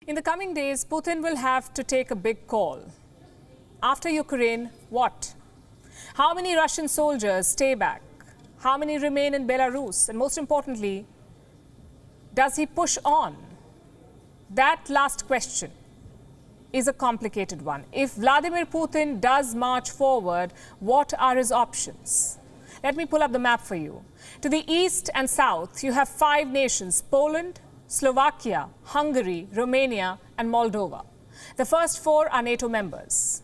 In the coming days, Putin will have to take a big call. After Ukraine, what? How many Russian soldiers stay back? How many remain in Belarus? And most importantly, does he push on? That last question is a complicated one. If Vladimir Putin does march forward, what are his options? Let me pull up the map for you. To the east and south, you have 5 nations: Poland, Slovakia, Hungary, Romania, and Moldova. The first 4 are NATO members.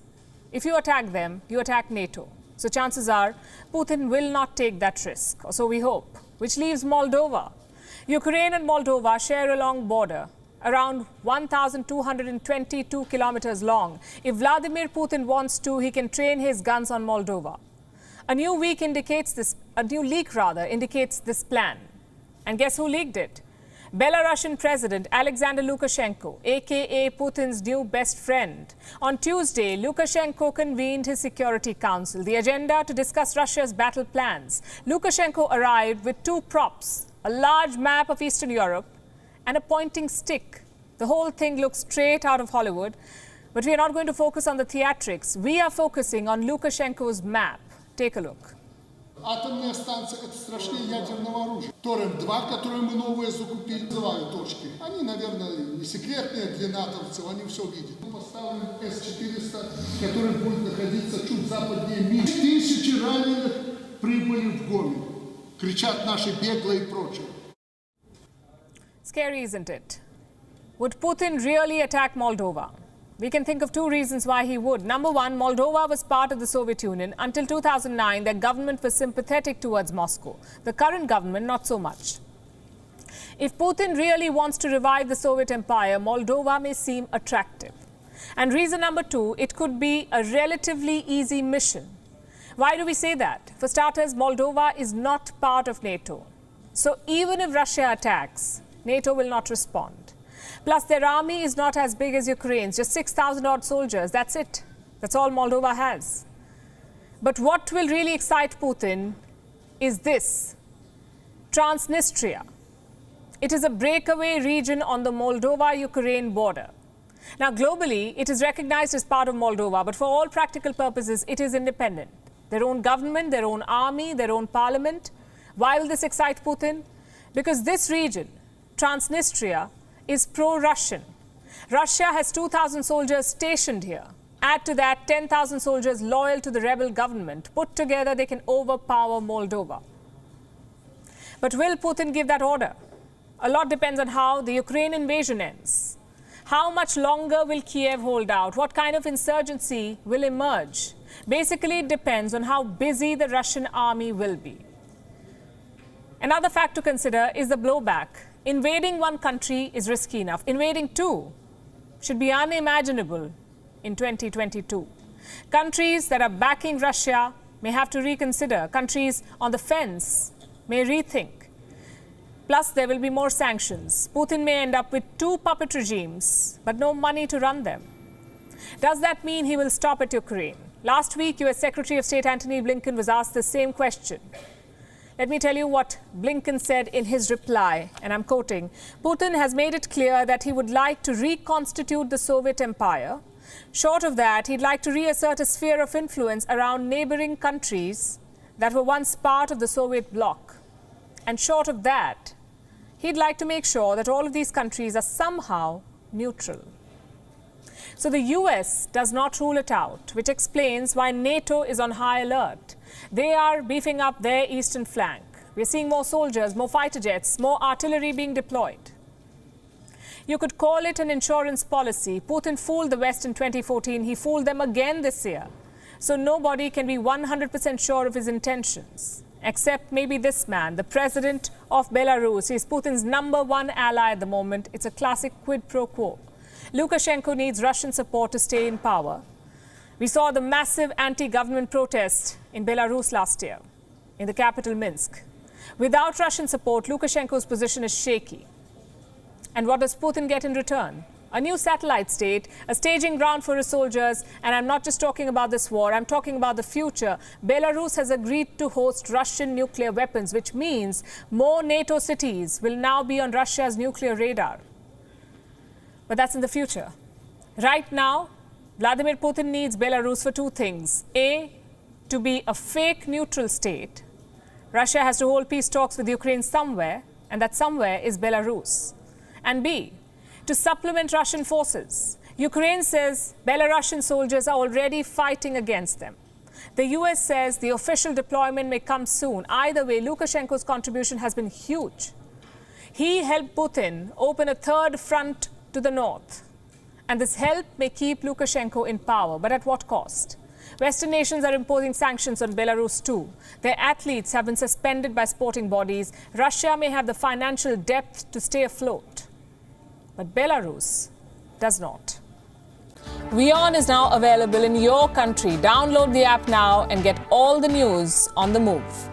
If you attack them, you attack NATO. So chances are Putin will not take that risk, or so we hope, which leaves Moldova. Ukraine and Moldova share a long border, around 1,222 kilometers long. If Vladimir Putin wants to, he can train his guns on Moldova. A new leak indicates this plan. And guess who leaked it? Belarusian President Alexander Lukashenko, aka Putin's new best friend. On Tuesday, Lukashenko convened his Security Council, the agenda to discuss Russia's battle plans. Lukashenko arrived with 2 props, a large map of Eastern Europe and a pointing stick. The whole thing looks straight out of Hollywood, but we are not going to focus on the theatrics. We are focusing on Lukashenko's map. Take a look. Атомная станция – это страшнее ядерного оружия. Торрент-2, которые мы новые закупили, называют точки. Они, наверное, не секретные для натовцев, они все видят. Мы поставим С-400, который будет находиться чуть западнее Минска. 1000 раненых прибыли в Гомель. Кричат наши беглые и прочее. Scary, isn't it? Would Putin really attack Moldova? We can think of 2 reasons why he would. Number 1, Moldova was part of the Soviet Union. Until 2009, their government was sympathetic towards Moscow. The current government, not so much. If Putin really wants to revive the Soviet Empire, Moldova may seem attractive. And reason number 2, it could be a relatively easy mission. Why do we say that? For starters, Moldova is not part of NATO. So even if Russia attacks, NATO will not respond. Plus, their army is not as big as Ukraine's, just 6,000 odd soldiers. That's it. That's all Moldova has. But what will really excite Putin is this: Transnistria. It is a breakaway region on the Moldova-Ukraine border. Now, globally, it is recognized as part of Moldova, but for all practical purposes, it is independent. Their own government, their own army, their own parliament. Why will this excite Putin? Because this region, Transnistria, is pro-Russian. Russia has 2,000 soldiers stationed here. Add to that 10,000 soldiers loyal to the rebel government. Put together, they can overpower Moldova. But will Putin give that order? A lot depends on how the Ukraine invasion ends. How much longer will Kiev hold out? What kind of insurgency will emerge? Basically, it depends on how busy the Russian army will be. Another fact to consider is the blowback. Invading one country is risky enough. Invading 2 should be unimaginable in 2022. Countries that are backing Russia may have to reconsider. Countries on the fence may rethink. Plus, there will be more sanctions. Putin may end up with 2 puppet regimes, but no money to run them. Does that mean he will stop at Ukraine? Last week, US Secretary of State Antony Blinken was asked the same question. Let me tell you what Blinken said in his reply, and I'm quoting: Putin has made it clear that he would like to reconstitute the Soviet Empire. Short of that, he'd like to reassert a sphere of influence around neighboring countries that were once part of the Soviet bloc. And short of that, he'd like to make sure that all of these countries are somehow neutral. So the US does not rule it out, which explains why NATO is on high alert. They are beefing up their eastern flank. We're seeing more soldiers, more fighter jets, more artillery being deployed. You could call it an insurance policy. Putin fooled the West in 2014. He fooled them again this year. So nobody can be 100% sure of his intentions, except maybe this man, the president of Belarus. He's Putin's #1 ally at the moment. It's a classic quid pro quo. Lukashenko needs Russian support to stay in power. We saw the massive anti-government protest in Belarus last year, in the capital Minsk. Without Russian support, Lukashenko's position is shaky. And what does Putin get in return? A new satellite state, a staging ground for his soldiers, and I'm not just talking about this war, I'm talking about the future. Belarus has agreed to host Russian nuclear weapons, which means more NATO cities will now be on Russia's nuclear radar. But that's in the future. Right now, Vladimir Putin needs Belarus for two things. A, to be a fake neutral state. Russia has to hold peace talks with Ukraine somewhere, and that somewhere is Belarus. And B, to supplement Russian forces. Ukraine says Belarusian soldiers are already fighting against them. The US says the official deployment may come soon. Either way, Lukashenko's contribution has been huge. He helped Putin open a third front to the north. And this help may keep Lukashenko in power, but at what cost? Western nations are imposing sanctions on Belarus too. Their athletes have been suspended by sporting bodies. Russia may have the financial depth to stay afloat, but Belarus does not. Wion is now available in your country. Download the app now and get all the news on the move.